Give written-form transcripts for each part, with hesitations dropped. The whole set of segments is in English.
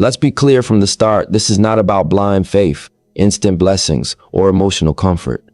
Let's be clear from the start, this is not about blind faith, instant blessings, or emotional comfort.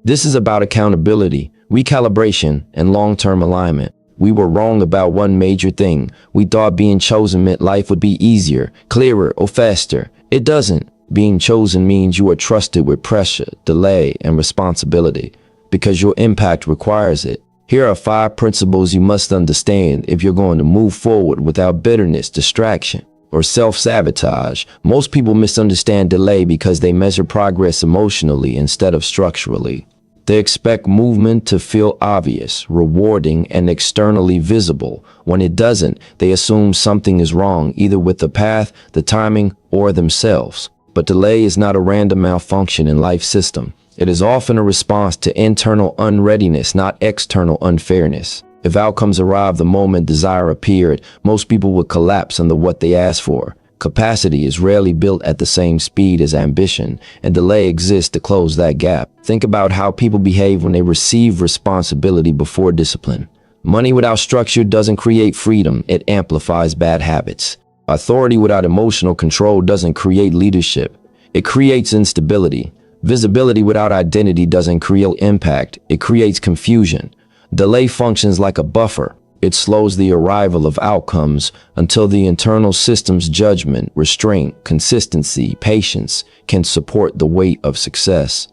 This is about accountability, recalibration, and long-term alignment. We were wrong about one major thing. We thought being chosen meant life would be easier, clearer, or faster. It doesn't. Being chosen means you are trusted with pressure, delay, and responsibility, because your impact requires it. Here are 5 principles you must understand if you're going to move forward without bitterness, distraction, or self-sabotage. Most people misunderstand delay because they measure progress emotionally instead of structurally. They expect movement to feel obvious, rewarding, and externally visible. When it doesn't, they assume something is wrong, either with the path, the timing, or themselves. But delay is not a random malfunction in life system. It is often a response to internal unreadiness, not external unfairness. If outcomes arrive the moment desire appeared, most people would collapse under what they asked for. Capacity is rarely built at the same speed as ambition, and delay exists to close that gap. Think about how people behave when they receive responsibility before discipline. Money without structure doesn't create freedom, it amplifies bad habits. Authority without emotional control doesn't create leadership, it creates instability. Visibility without identity doesn't create impact, it creates confusion. Delay functions like a buffer. It slows the arrival of outcomes until the internal system's judgment, restraint, consistency, patience can support the weight of success.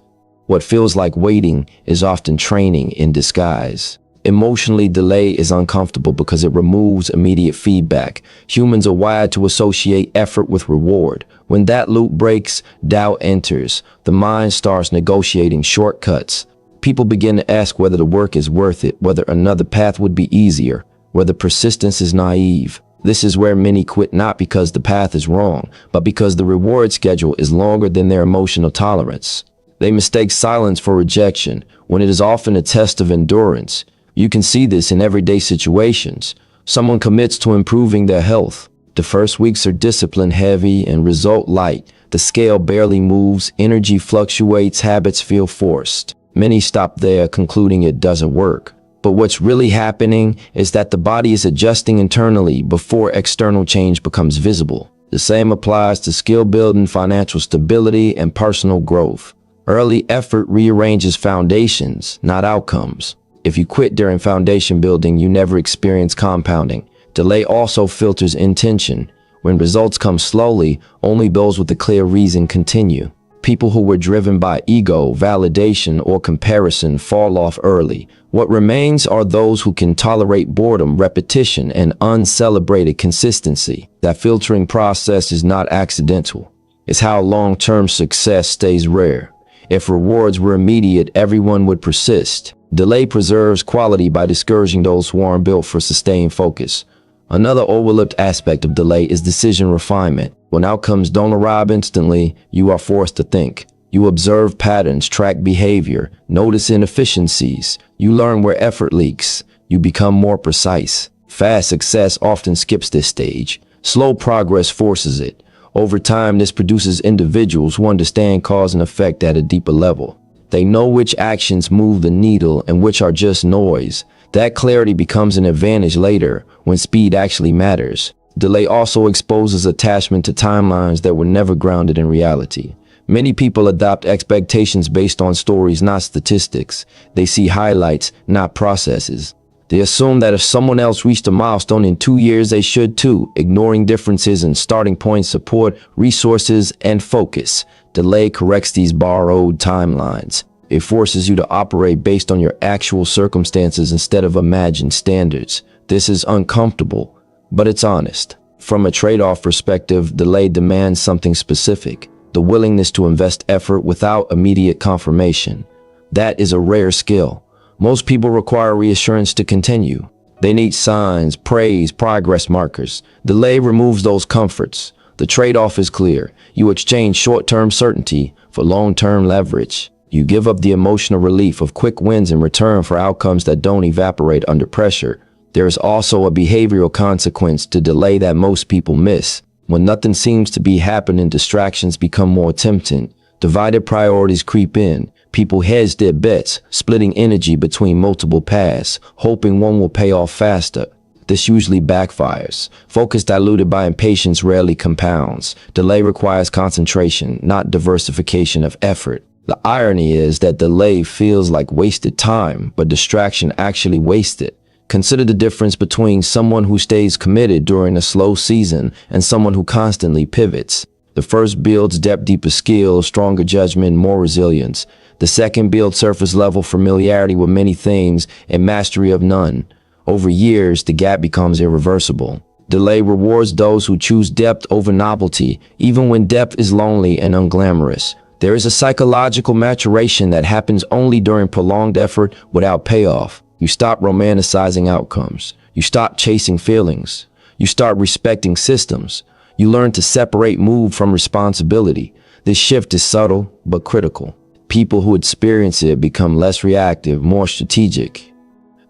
What feels like waiting is often training in disguise. Emotionally, delay is uncomfortable because it removes immediate feedback. Humans are wired to associate effort with reward. When that loop breaks, doubt enters. The mind starts negotiating shortcuts. People begin to ask whether the work is worth it, whether another path would be easier, whether persistence is naive. This is where many quit, not because the path is wrong, but because the reward schedule is longer than their emotional tolerance. They mistake silence for rejection, when it is often a test of endurance. You can see this in everyday situations. Someone commits to improving their health. The first weeks are discipline heavy and result light. The scale barely moves, energy fluctuates, habits feel forced. Many stop there, concluding it doesn't work. But what's really happening is that the body is adjusting internally before external change becomes visible. The same applies to skill building, financial stability, and personal growth. Early effort rearranges foundations, not outcomes. If you quit during foundation building, you never experience compounding. Delay also filters intention. When results come slowly, only those with a clear reason continue. People who were driven by ego, validation, or comparison fall off early. What remains are those who can tolerate boredom, repetition, and uncelebrated consistency. That filtering process is not accidental. It's how long-term success stays rare. If rewards were immediate, everyone would persist. Delay preserves quality by discouraging those who aren't built for sustained focus. Another overlooked aspect of delay is decision refinement. When outcomes don't arrive instantly, you are forced to think. You observe patterns, track behavior, notice inefficiencies. You learn where effort leaks. You become more precise. Fast success often skips this stage. Slow progress forces it. Over time, this produces individuals who understand cause and effect at a deeper level. They know which actions move the needle and which are just noise. That clarity becomes an advantage later when speed actually matters. Delay also exposes attachment to timelines that were never grounded in reality. Many people adopt expectations based on stories, not statistics. They see highlights, not processes. They assume that if someone else reached a milestone in 2 years, they should too, ignoring differences in starting point, support, resources, and focus. Delay corrects these borrowed timelines. It forces you to operate based on your actual circumstances instead of imagined standards. This is uncomfortable, but it's honest. From a trade-off perspective, delay demands something specific: the willingness to invest effort without immediate confirmation. That is a rare skill. Most people require reassurance to continue. They need signs, praise, progress markers. Delay removes those comforts. The trade-off is clear. You exchange short-term certainty for long-term leverage. You give up the emotional relief of quick wins in return for outcomes that don't evaporate under pressure. There is also a behavioral consequence to delay that most people miss. When nothing seems to be happening, distractions become more tempting. Divided priorities creep in. People hedge their bets, splitting energy between multiple paths, hoping one will pay off faster. This usually backfires. Focus diluted by impatience rarely compounds. Delay requires concentration, not diversification of effort. The irony is that delay feels like wasted time, but distraction actually wastes it. Consider the difference between someone who stays committed during a slow season and someone who constantly pivots. The first builds depth, deeper skills, stronger judgment, more resilience. The second builds surface level familiarity with many things and mastery of none. Over years, the gap becomes irreversible. Delay rewards those who choose depth over novelty, even when depth is lonely and unglamorous. There is a psychological maturation that happens only during prolonged effort without payoff. You stop romanticizing outcomes. You stop chasing feelings. You start respecting systems. You learn to separate mood from responsibility. This shift is subtle but critical. People who experience it become less reactive, more strategic.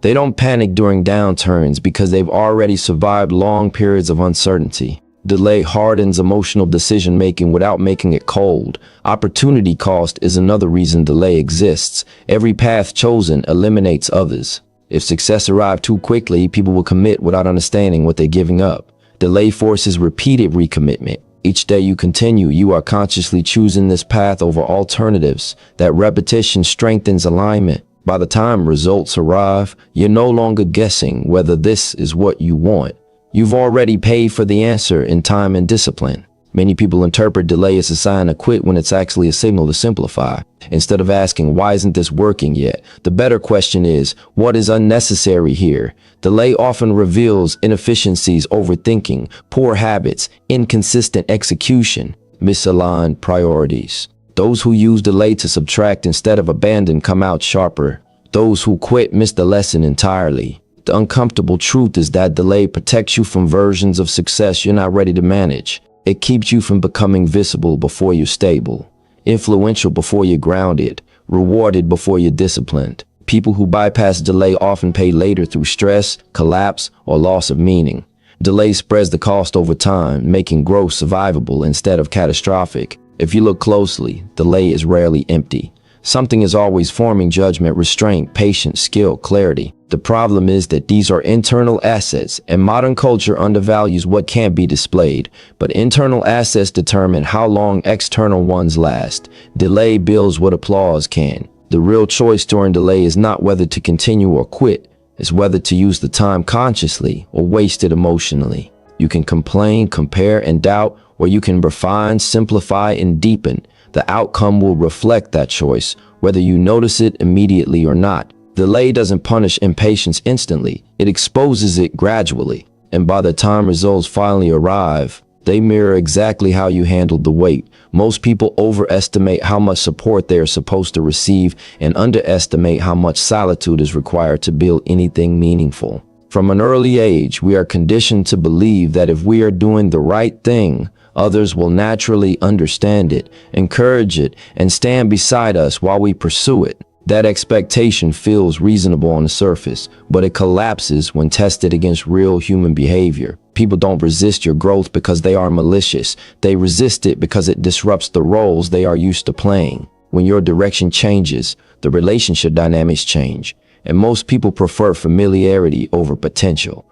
They don't panic during downturns because they've already survived long periods of uncertainty. Delay hardens emotional decision-making without making it cold. Opportunity cost is another reason delay exists. Every path chosen eliminates others. If success arrived too quickly, people will commit without understanding what they're giving up. Delay forces repeated recommitment. Each day you continue, you are consciously choosing this path over alternatives. That repetition strengthens alignment. By the time results arrive, you're no longer guessing whether this is what you want. You've already paid for the answer in time and discipline. Many people interpret delay as a sign to quit when it's actually a signal to simplify. Instead of asking, why isn't this working yet? The better question is, what is unnecessary here? Delay often reveals inefficiencies, overthinking, poor habits, inconsistent execution, misaligned priorities. Those who use delay to subtract instead of abandon come out sharper. Those who quit miss the lesson entirely. The uncomfortable truth is that delay protects you from versions of success you're not ready to manage. It keeps you from becoming visible before you're stable, influential before you're grounded, rewarded before you're disciplined. People who bypass delay often pay later through stress, collapse, or loss of meaning. Delay spreads the cost over time, making growth survivable instead of catastrophic. If you look closely, delay is rarely empty. Something is always forming: judgment, restraint, patience, skill, clarity. The problem is that these are internal assets, and modern culture undervalues what can't be displayed. But internal assets determine how long external ones last. Delay builds what applause can. The real choice during delay is not whether to continue or quit. It's whether to use the time consciously or waste it emotionally. You can complain, compare, and doubt, or you can refine, simplify, and deepen. The outcome will reflect that choice, whether you notice it immediately or not. Delay doesn't punish impatience instantly. It exposes it gradually. And by the time results finally arrive, they mirror exactly how you handled the wait. Most people overestimate how much support they are supposed to receive and underestimate how much solitude is required to build anything meaningful. From an early age, we are conditioned to believe that if we are doing the right thing, others will naturally understand it, encourage it, and stand beside us while we pursue it. That expectation feels reasonable on the surface, but it collapses when tested against real human behavior. People don't resist your growth because they are malicious. They resist it because it disrupts the roles they are used to playing. When your direction changes, the relationship dynamics change, and most people prefer familiarity over potential.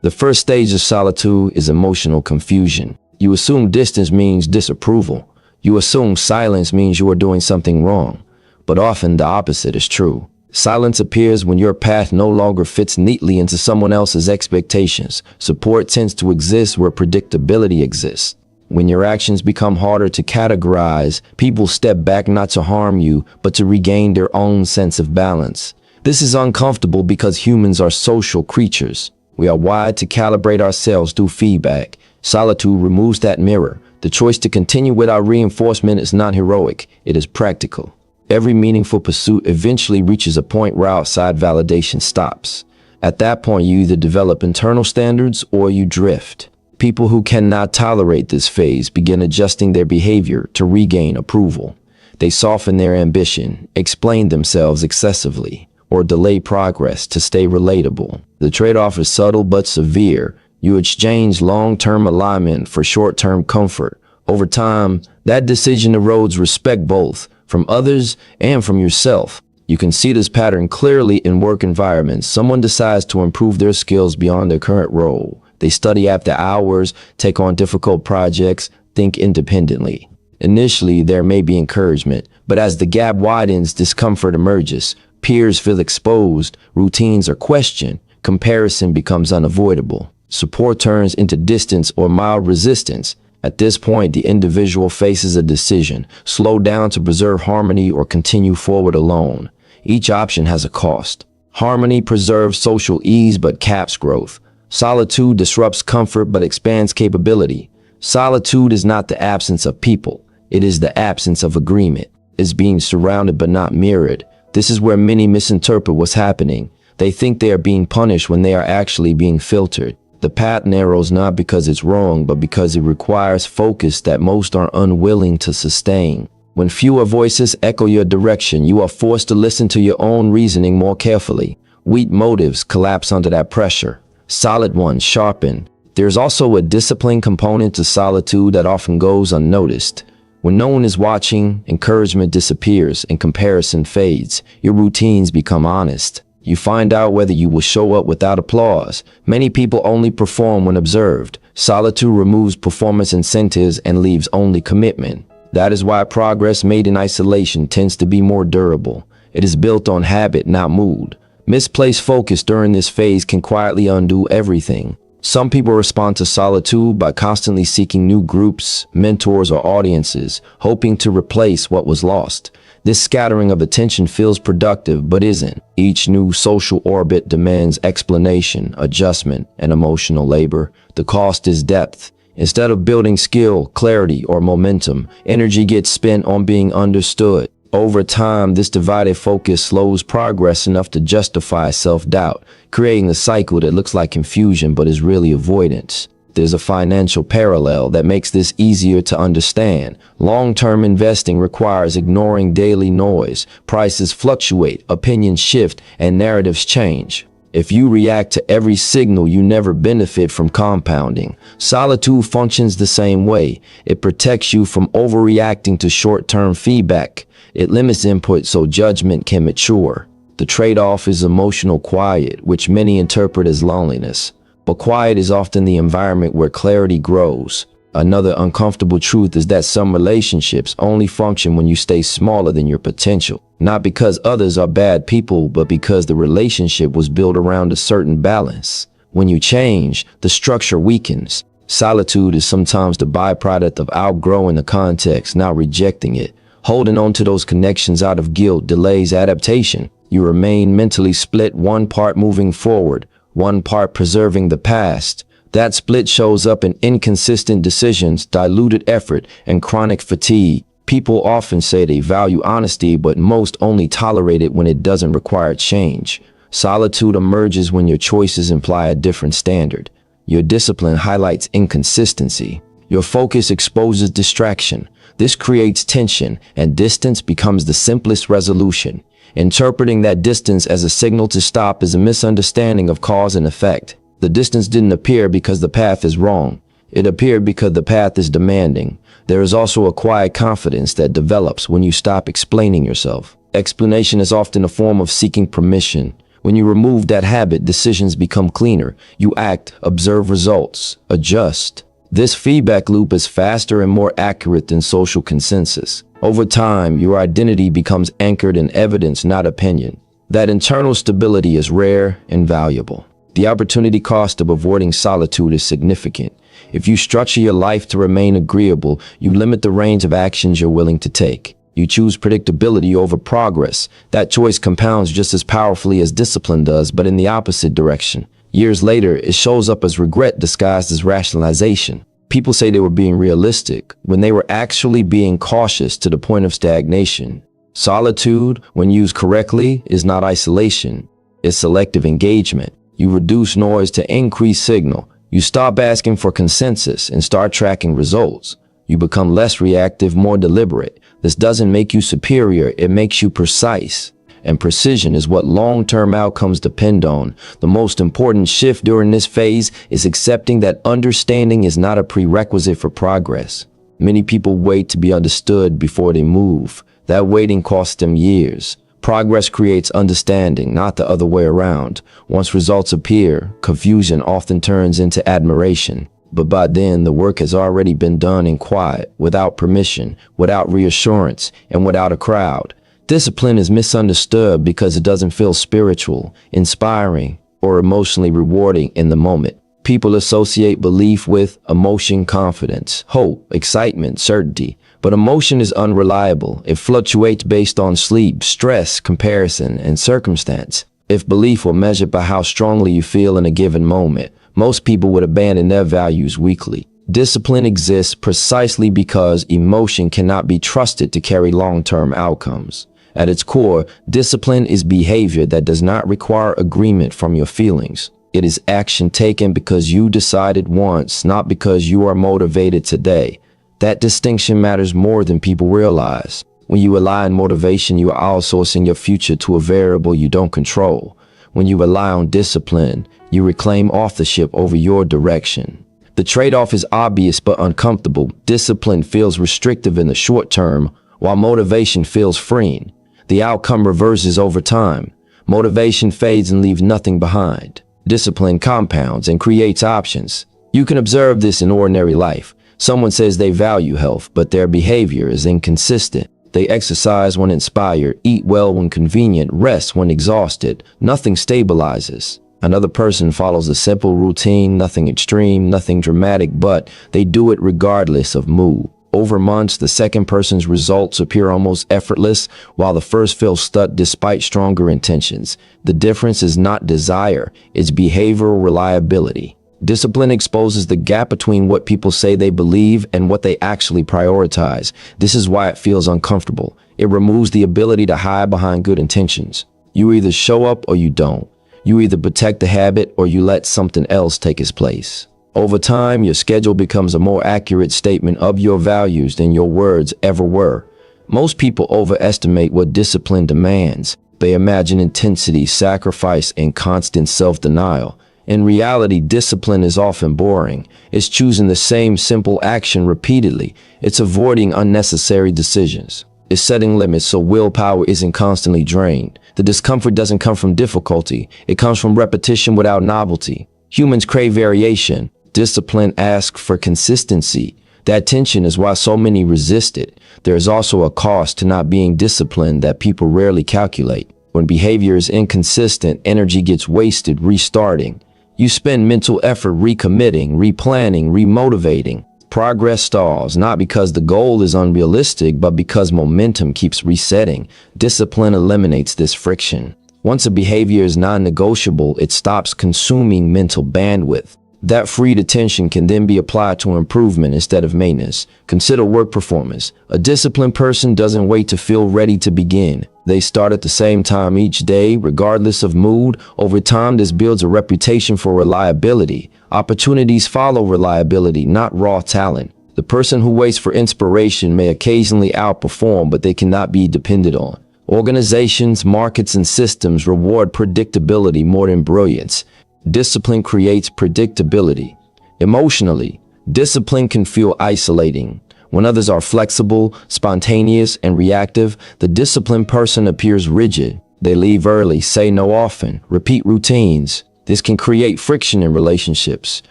The first stage of solitude is emotional confusion. You assume distance means disapproval. You assume silence means you are doing something wrong. But often the opposite is true. Silence appears when your path no longer fits neatly into someone else's expectations. Support tends to exist where predictability exists. When your actions become harder to categorize, people step back not to harm you, but to regain their own sense of balance. This is uncomfortable because humans are social creatures. We are wired to calibrate ourselves through feedback. Solitude removes that mirror. The choice to continue without reinforcement is not heroic, it is practical. Every meaningful pursuit eventually reaches a point where outside validation stops. At that point, you either develop internal standards or you drift. People who cannot tolerate this phase begin adjusting their behavior to regain approval. They soften their ambition, explain themselves excessively, or delay progress to stay relatable. The trade-off is subtle but severe. You exchange long-term alignment for short-term comfort. Over time, that decision erodes respect both from others and from yourself. You can see this pattern clearly in work environments. Someone decides to improve their skills beyond their current role. They study after hours, take on difficult projects, think independently. Initially, there may be encouragement, but as the gap widens, discomfort emerges. Peers feel exposed, routines are questioned, comparison becomes unavoidable. Support turns into distance or mild resistance. At this point, the individual faces a decision: slow down to preserve harmony or continue forward alone. Each option has a cost. Harmony preserves social ease but caps growth. Solitude disrupts comfort but expands capability. Solitude is not the absence of people. It is the absence of agreement. It's being surrounded but not mirrored. This is where many misinterpret what's happening. They think they are being punished when they are actually being filtered. The path narrows not because it's wrong, but because it requires focus that most are unwilling to sustain. When fewer voices echo your direction, you are forced to listen to your own reasoning more carefully. Weak motives collapse under that pressure. Solid ones sharpen. There's also a discipline component to solitude that often goes unnoticed. When no one is watching, encouragement disappears and comparison fades. Your routines become honest. You find out whether you will show up without applause. Many people only perform when observed. Solitude removes performance incentives and leaves only commitment. That is why progress made in isolation tends to be more durable. It is built on habit, not mood. Misplaced focus during this phase can quietly undo everything. Some people respond to solitude by constantly seeking new groups, mentors, or audiences, hoping to replace what was lost. This scattering of attention feels productive, but isn't. Each new social orbit demands explanation, adjustment, and emotional labor. The cost is depth. Instead of building skill, clarity, or momentum, energy gets spent on being understood. Over time, this divided focus slows progress enough to justify self-doubt, creating a cycle that looks like confusion but is really avoidance. There's a financial parallel that makes this easier to understand. Long-term investing requires ignoring daily noise. Prices fluctuate, opinions shift, and narratives change. If you react to every signal, you never benefit from compounding. Solitude functions the same way. It protects you from overreacting to short-term feedback. It limits input so judgment can mature. The trade-off is emotional quiet, which many interpret as loneliness. But quiet is often the environment where clarity grows. Another uncomfortable truth is that some relationships only function when you stay smaller than your potential. Not because others are bad people, but because the relationship was built around a certain balance. When you change, the structure weakens. Solitude is sometimes the byproduct of outgrowing the context, not rejecting it. Holding on to those connections out of guilt delays adaptation. You remain mentally split, one part moving forward, one part preserving the past. That split shows up in inconsistent decisions, diluted effort, and chronic fatigue. People often say they value honesty, but most only tolerate it when it doesn't require change. Solitude emerges when your choices imply a different standard. Your discipline highlights inconsistency. Your focus exposes distraction. This creates tension, and distance becomes the simplest resolution. Interpreting that distance as a signal to stop is a misunderstanding of cause and effect. The distance didn't appear because the path is wrong. It appeared because the path is demanding. There is also a quiet confidence that develops when you stop explaining yourself. Explanation is often a form of seeking permission. When you remove that habit, decisions become cleaner. You act, observe results, adjust. This feedback loop is faster and more accurate than social consensus. Over time, your identity becomes anchored in evidence, not opinion. That internal stability is rare and valuable. The opportunity cost of avoiding solitude is significant. If you structure your life to remain agreeable, you limit the range of actions you're willing to take. You choose predictability over progress. That choice compounds just as powerfully as discipline does, but in the opposite direction. Years later, it shows up as regret disguised as rationalization. People say they were being realistic when they were actually being cautious to the point of stagnation. Solitude, when used correctly, is not isolation. It's selective engagement. You reduce noise to increase signal. You stop asking for consensus and start tracking results. You become less reactive, more deliberate. This doesn't make you superior, it makes you precise. And precision is what long-term outcomes depend on. The most important shift during this phase is accepting that understanding is not a prerequisite for progress. Many people wait to be understood before they move. That waiting costs them years. Progress creates understanding, not the other way around. Once results appear, confusion often turns into admiration. But by then, the work has already been done in quiet, without permission, without reassurance, and without a crowd. Discipline is misunderstood because it doesn't feel spiritual, inspiring, or emotionally rewarding in the moment. People associate belief with emotion, confidence, hope, excitement, certainty. But emotion is unreliable. It fluctuates based on sleep, stress, comparison, and circumstance. If belief were measured by how strongly you feel in a given moment, most people would abandon their values weakly. Discipline exists precisely because emotion cannot be trusted to carry long-term outcomes. At its core, discipline is behavior that does not require agreement from your feelings. It is action taken because you decided once, not because you are motivated today. That distinction matters more than people realize. When you rely on motivation, you are outsourcing your future to a variable you don't control. When you rely on discipline, you reclaim authorship over your direction. The trade-off is obvious but uncomfortable. Discipline feels restrictive in the short term, while motivation feels freeing. The outcome reverses over time. Motivation fades and leaves nothing behind. Discipline compounds and creates options. You can observe this in ordinary life. Someone says they value health, but their behavior is inconsistent. They exercise when inspired, eat well when convenient, rest when exhausted. Nothing stabilizes. Another person follows a simple routine, nothing extreme, nothing dramatic, but they do it regardless of mood. Over months, the second person's results appear almost effortless, while the first feels stuck despite stronger intentions. The difference is not desire, it's behavioral reliability. Discipline exposes the gap between what people say they believe and what they actually prioritize. This is why it feels uncomfortable. It removes the ability to hide behind good intentions. You either show up or you don't. You either protect the habit or you let something else take its place. Over time, your schedule becomes a more accurate statement of your values than your words ever were. Most people overestimate what discipline demands. They imagine intensity, sacrifice, and constant self-denial. In reality, discipline is often boring. It's choosing the same simple action repeatedly. It's avoiding unnecessary decisions. It's setting limits so willpower isn't constantly drained. The discomfort doesn't come from difficulty. It comes from repetition without novelty. Humans crave variation. Discipline asks for consistency. That tension is why so many resist it. There is also a cost to not being disciplined that people rarely calculate. When behavior is inconsistent, energy gets wasted restarting. You spend mental effort recommitting, replanning, remotivating. Progress stalls, not because the goal is unrealistic, but because momentum keeps resetting. Discipline eliminates this friction. Once a behavior is non-negotiable, it stops consuming mental bandwidth. That freed attention can then be applied to improvement instead of maintenance. Consider work performance. A disciplined person doesn't wait to feel ready to begin. They start at the same time each day, regardless of mood. Over time, this builds a reputation for reliability. Opportunities follow reliability, not raw talent. The person who waits for inspiration may occasionally outperform, but they cannot be depended on. Organizations, markets, and systems reward predictability more than brilliance. Discipline creates predictability. Emotionally, discipline can feel isolating. When others are flexible, spontaneous, and reactive, the disciplined person appears rigid. They leave early, say no often, repeat routines. This can create friction in relationships.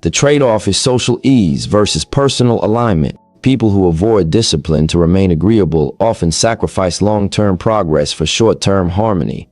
The trade-off is social ease versus personal alignment. People who avoid discipline to remain agreeable often sacrifice long-term progress for short-term harmony.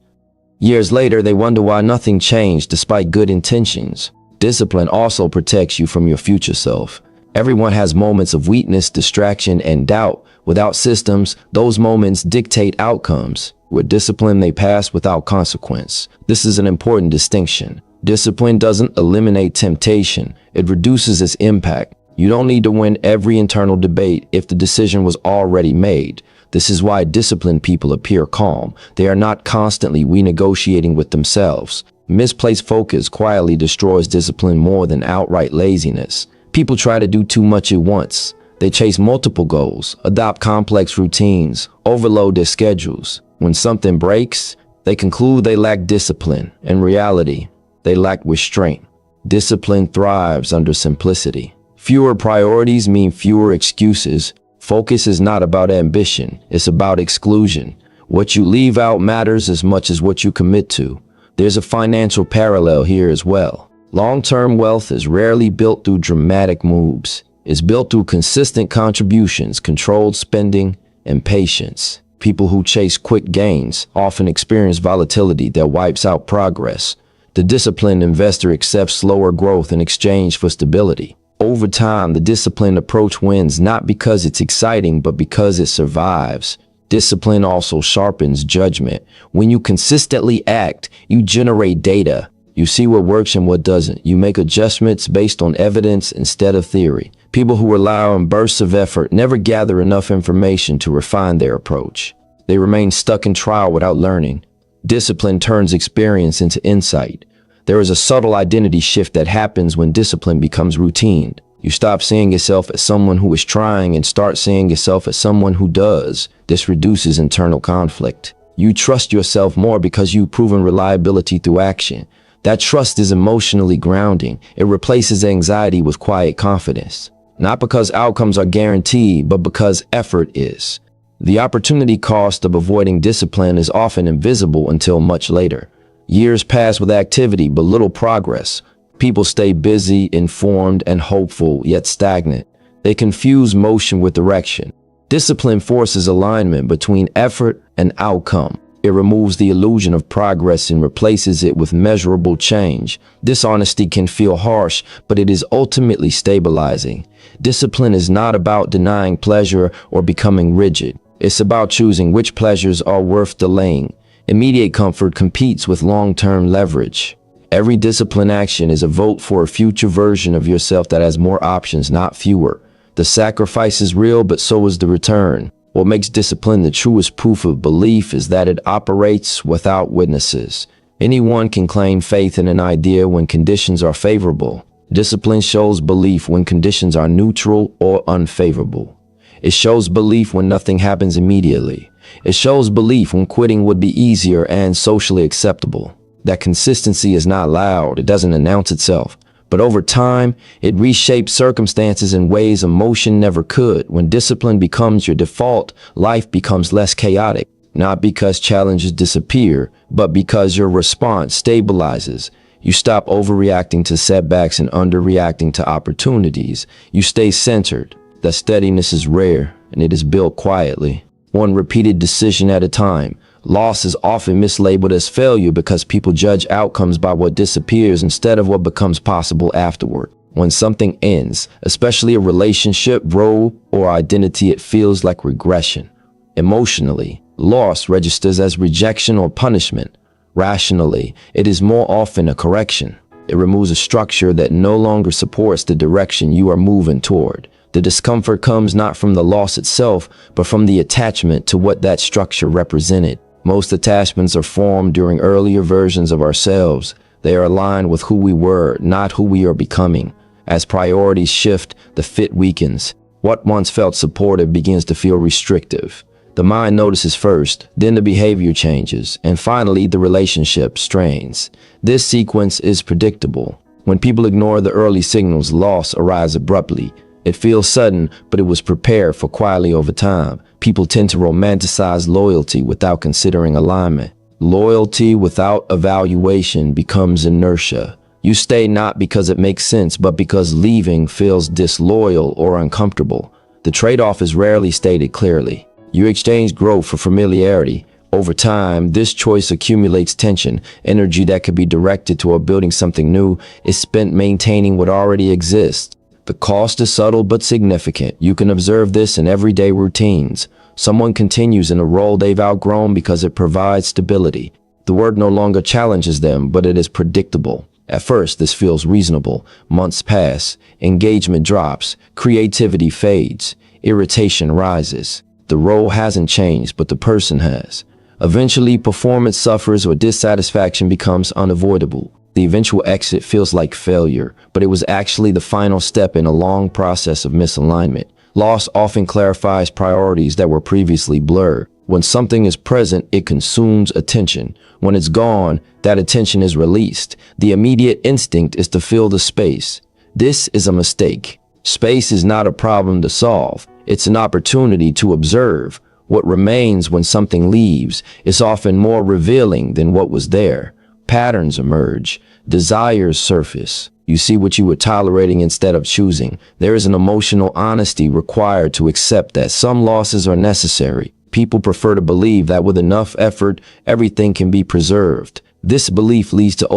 Years later, they wonder why nothing changed despite good intentions. Discipline also protects you from your future self. Everyone has moments of weakness, distraction, and doubt. Without systems, those moments dictate outcomes. With discipline, they pass without consequence. This is an important distinction. Discipline doesn't eliminate temptation. It reduces its impact. You don't need to win every internal debate if the decision was already made. This is why disciplined people appear calm. They are not constantly renegotiating with themselves. Misplaced focus quietly destroys discipline more than outright laziness. People try to do too much at once. They chase multiple goals, adopt complex routines, overload their schedules. When something breaks, they conclude they lack discipline. In reality, they lack restraint. Discipline thrives under simplicity. Fewer priorities mean fewer excuses. Focus is not about ambition, it's about exclusion. What you leave out matters as much as what you commit to. There's a financial parallel here as well. Long-term wealth is rarely built through dramatic moves. It's built through consistent contributions, controlled spending, and patience. People who chase quick gains often experience volatility that wipes out progress. The disciplined investor accepts slower growth in exchange for stability. Over time, the disciplined approach wins not because it's exciting, but because it survives. Discipline also sharpens judgment. When you consistently act, you generate data. You see what works and what doesn't. You make adjustments based on evidence instead of theory. People who rely on bursts of effort never gather enough information to refine their approach. They remain stuck in trial without learning. Discipline turns experience into insight. There is a subtle identity shift that happens when discipline becomes routine. You stop seeing yourself as someone who is trying and start seeing yourself as someone who does. This reduces internal conflict. You trust yourself more because you've proven reliability through action. That trust is emotionally grounding. It replaces anxiety with quiet confidence. Not because outcomes are guaranteed, but because effort is. The opportunity cost of avoiding discipline is often invisible until much later. Years pass with activity, but little progress. People stay busy, informed, and hopeful, yet stagnant. They confuse motion with direction. Discipline forces alignment between effort and outcome. It removes the illusion of progress and replaces it with measurable change. This honesty can feel harsh, but it is ultimately stabilizing. Discipline is not about denying pleasure or becoming rigid. It's about choosing which pleasures are worth delaying. Immediate comfort competes with long-term leverage. Every disciplined action is a vote for a future version of yourself that has more options, not fewer. The sacrifice is real, but so is the return. What makes discipline the truest proof of belief is that it operates without witnesses. Anyone can claim faith in an idea when conditions are favorable. Discipline shows belief when conditions are neutral or unfavorable. It shows belief when nothing happens immediately. It shows belief when quitting would be easier and socially acceptable. That consistency is not loud. It doesn't announce itself. But over time, it reshapes circumstances in ways emotion never could. When discipline becomes your default, life becomes less chaotic. Not because challenges disappear, but because your response stabilizes. You stop overreacting to setbacks and underreacting to opportunities. You stay centered. That steadiness is rare, and it is built quietly. One repeated decision at a time. Loss is often mislabeled as failure because people judge outcomes by what disappears instead of what becomes possible afterward. When something ends, especially a relationship, role, or identity, it feels like regression. Emotionally, loss registers as rejection or punishment. Rationally, it is more often a correction. It removes a structure that no longer supports the direction you are moving toward. The discomfort comes not from the loss itself, but from the attachment to what that structure represented. Most attachments are formed during earlier versions of ourselves. They are aligned with who we were, not who we are becoming. As priorities shift, the fit weakens. What once felt supportive begins to feel restrictive. The mind notices first, then the behavior changes, and finally the relationship strains. This sequence is predictable. When people ignore the early signals, loss arrives abruptly. It feels sudden, but it was prepared for quietly over time. People tend to romanticize loyalty without considering alignment. Loyalty without evaluation becomes inertia. You stay not because it makes sense, but because leaving feels disloyal or uncomfortable. The trade-off is rarely stated clearly. You exchange growth for familiarity. Over time, this choice accumulates tension. Energy that could be directed toward building something new is spent maintaining what already exists. The cost is subtle but significant. You can observe this in everyday routines. Someone continues in a role they've outgrown because it provides stability. The work no longer challenges them, but it is predictable. At first, this feels reasonable. Months pass. Engagement drops. Creativity fades. Irritation rises. The role hasn't changed, but the person has. Eventually, performance suffers or dissatisfaction becomes unavoidable. The eventual exit feels like failure, but it was actually the final step in a long process of misalignment. Loss often clarifies priorities that were previously blurred. When something is present, it consumes attention. When it's gone, that attention is released. The immediate instinct is to fill the space. This is a mistake. Space is not a problem to solve. It's an opportunity to observe. What remains when something leaves is often more revealing than what was there. Patterns emerge, desires surface. You see what you were tolerating instead of choosing. There is an emotional honesty required to accept that some losses are necessary. People prefer to believe that with enough effort, everything can be preserved. This belief leads to